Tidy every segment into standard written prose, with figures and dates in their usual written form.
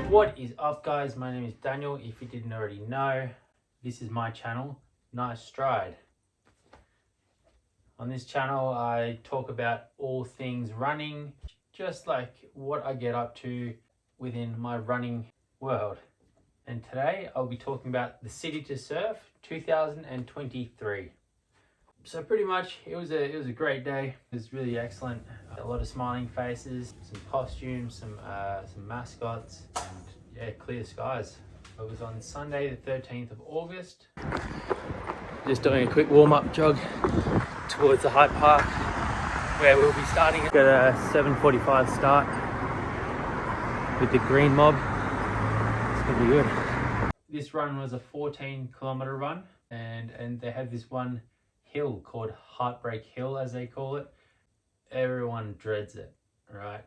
What is up, guys? My name is Daniel. If you didn't already know, this is my channel, Nice Stride. On this channel I talk about all things running, just like what I get up to within my running world. And today I'll be talking about the City to Surf 2023. So pretty much it was a great day. It was really excellent. A lot of smiling faces, some costumes, some mascots, and yeah, clear skies. It was on Sunday the 13th of August. Just doing a quick warm-up jog towards the Hyde Park, where we'll be starting at a 7:45 start with the Green Mob. It's gonna be good. This run was a 14-kilometer run, and they had this one hill called Heartbreak Hill, as they call it. Everyone dreads it, right?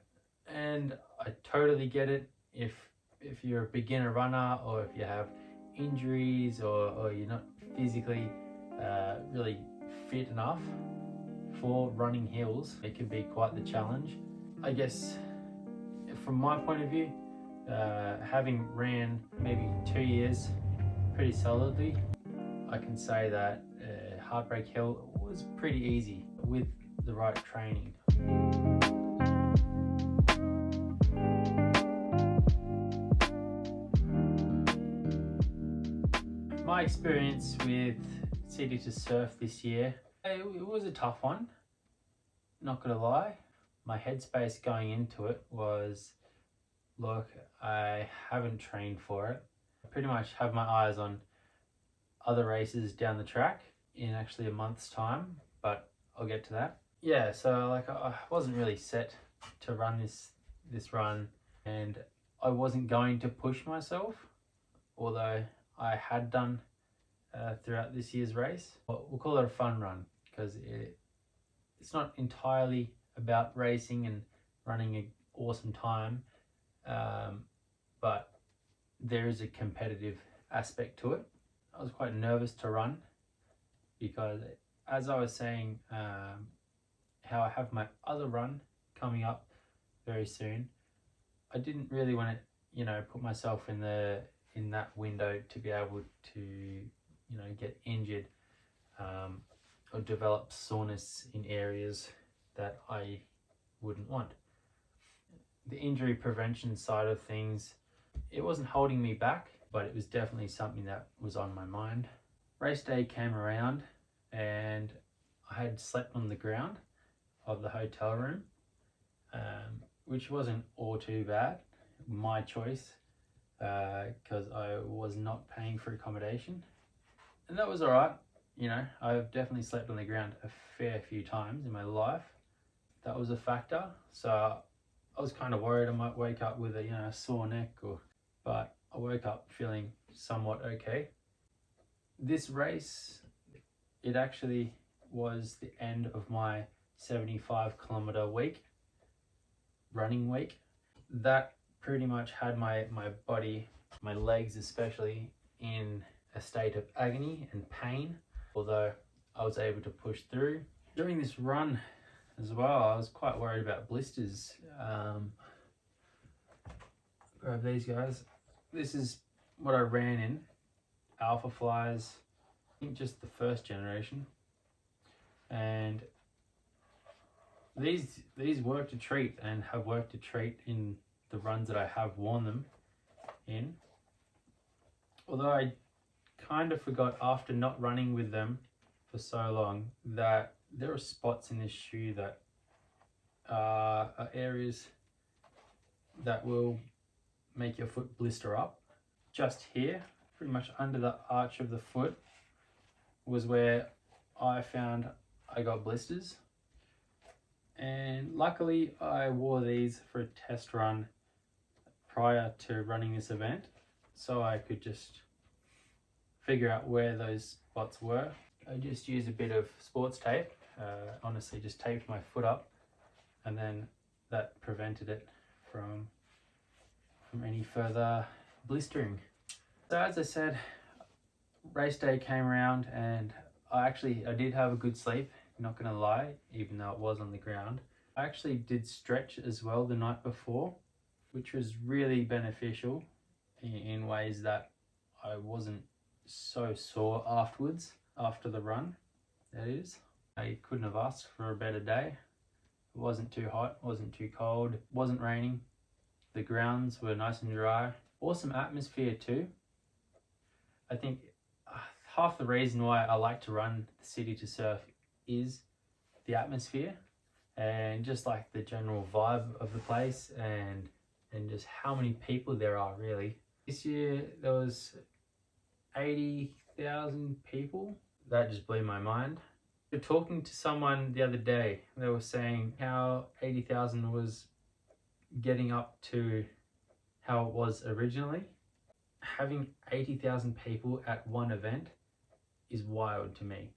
And I totally get it. If you're a beginner runner, or if you have injuries, or you're not physically really fit enough for running hills, it can be quite the challenge. I guess from my point of view, having ran maybe 2 years pretty solidly, I can say that Heartbreak Hill was pretty easy with the right training. My experience with City to Surf this year, it was a tough one, not gonna lie. My headspace going into it was, look, I haven't trained for it. I pretty much have my eyes on other races down the track in actually a month's time, but I'll get to that. Yeah, so like I wasn't really set to run this run, and I wasn't going to push myself, although I had done throughout this year's race. We'll call it a fun run, because it's not entirely about racing and running an awesome time, but there is a competitive aspect to it. I was quite nervous to run because, as I was saying, how I have my other run coming up very soon, I didn't really want to, put myself in that window to be able to, get injured or develop soreness in areas that I wouldn't want. The injury prevention side of things, it wasn't holding me back, but it was definitely something that was on my mind. Race day came around and I had slept on the ground of the hotel room, which wasn't all too bad. My choice, because I was not paying for accommodation, and that was all right. I've definitely slept on the ground a fair few times in my life. That was a factor. So I was kind of worried I might wake up with a sore neck, but I woke up feeling somewhat okay. This race, it actually was the end of my 75-kilometer week, running week. That pretty much had my body, my legs especially, in a state of agony and pain, although I was able to push through. During this run as well, I was quite worried about blisters. Grab these guys. This is what I ran in, Alpha Flies, I think just the first generation. And these work to treat, and have worked to treat in the runs that I have worn them in. Although I kind of forgot, after not running with them for so long, that there are spots in this shoe that are areas that will make your foot blister up. Just here, pretty much under the arch of the foot, was where I found I got blisters. And luckily I wore these for a test run prior to running this event, so I could just figure out where those spots were. I just used a bit of sports tape, honestly just taped my foot up, and then that prevented it from any further blistering. So as I said, race day came around and I did have a good sleep, not gonna lie, even though it was on the ground. I actually did stretch as well the night before, which was really beneficial in ways that I wasn't so sore afterwards, after the run, that is. I couldn't have asked for a better day. It wasn't too hot, wasn't too cold, wasn't raining. The grounds were nice and dry. Awesome atmosphere too. I think half the reason why I like to run the City to Surf is the atmosphere and just like the general vibe of the place and just how many people there are really. This year there was 80,000 people. That just blew my mind. Talking to someone the other day, they were saying how 80,000 was getting up to how it was originally. Having 80,000 people at one event is wild to me.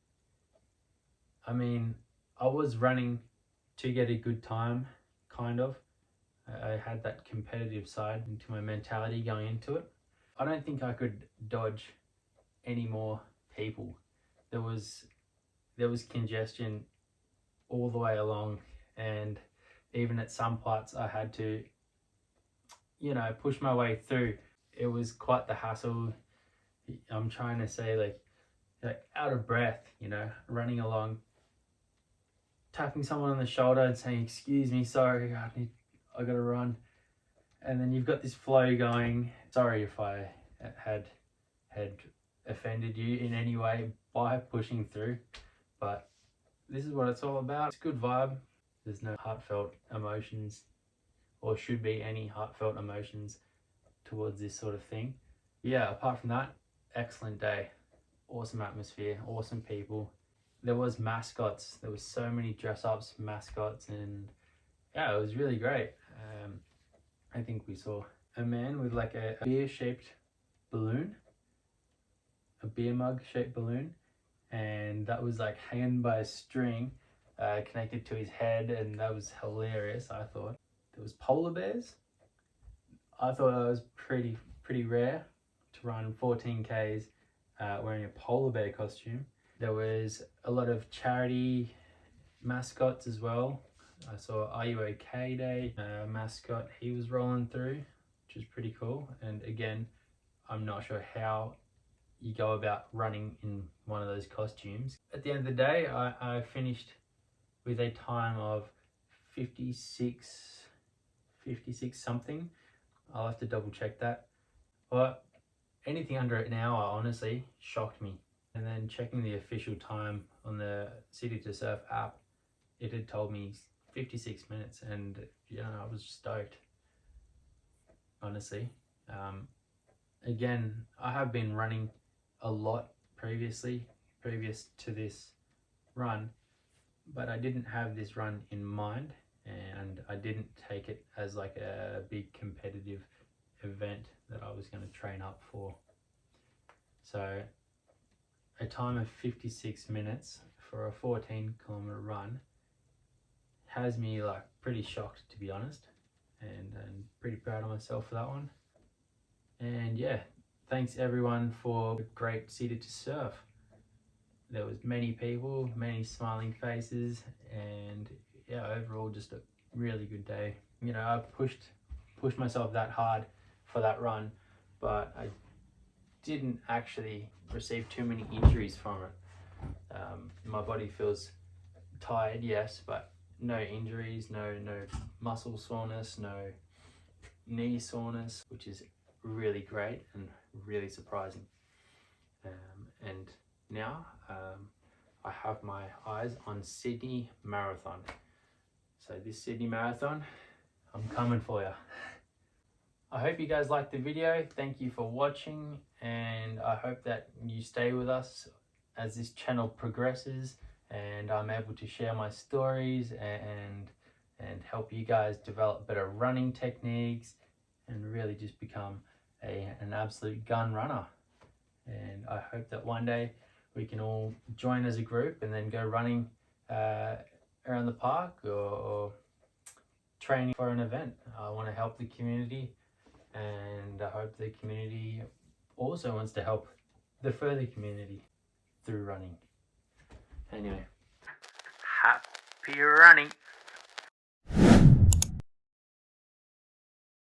I mean, I was running to get a good time, kind of. I had that competitive side into my mentality going into it. I don't think I could dodge any more people. There was congestion all the way along, and even at some parts I had to, push my way through. It was quite the hassle. I'm trying to say like out of breath, running along, tapping someone on the shoulder and saying, "Excuse me, sorry, I gotta run." And then you've got this flow going. Sorry if I had offended you in any way by pushing through, but this is what it's all about. It's a good vibe. There's no heartfelt emotions, or should be any heartfelt emotions towards this sort of thing. Yeah, apart from that, excellent day. Awesome atmosphere, awesome people. There was mascots. There was so many dress-ups, mascots, and yeah, it was really great. I think we saw a man with like a beer-shaped balloon, a beer mug-shaped balloon, and that was like hanging by a string connected to his head, and that was hilarious, I thought. There was polar bears. I thought that was pretty rare to run 14 Ks wearing a polar bear costume. There was a lot of charity mascots as well. I saw Are You OK Day mascot. He was rolling through, which was pretty cool. And again, I'm not sure how you go about running in one of those costumes. At the end of the day, I finished with a time of 56 something. I'll have to double check that. But anything under an hour honestly shocked me. And then checking the official time on the City to Surf app, it had told me 56 minutes, and I was stoked, honestly. Again, I have been running a lot previous to this run, but I didn't have this run in mind, and I didn't take it as like a big competitive event that I was going to train up for. So a time of 56 minutes for a 14-kilometer run has me like pretty shocked, to be honest, and pretty proud of myself for that one. And yeah, thanks everyone for a great City to Surf. There was many people, many smiling faces, and yeah, overall just a really good day. I pushed myself that hard for that run, but I didn't actually receive too many injuries from it. My body feels tired, yes, but no injuries, no muscle soreness, no knee soreness, which is really great and really surprising. And now I have my eyes on Sydney Marathon. So this Sydney Marathon, I'm coming for you. I hope you guys liked the video. Thank you for watching, and I hope that you stay with us as this channel progresses and I'm able to share my stories and help you guys develop better running techniques and really just become an absolute gun runner. And I hope that one day we can all join as a group and then go running around the park or training for an event. I want to help the community, and I hope the community also wants to help the further community through running. Anyway, happy running.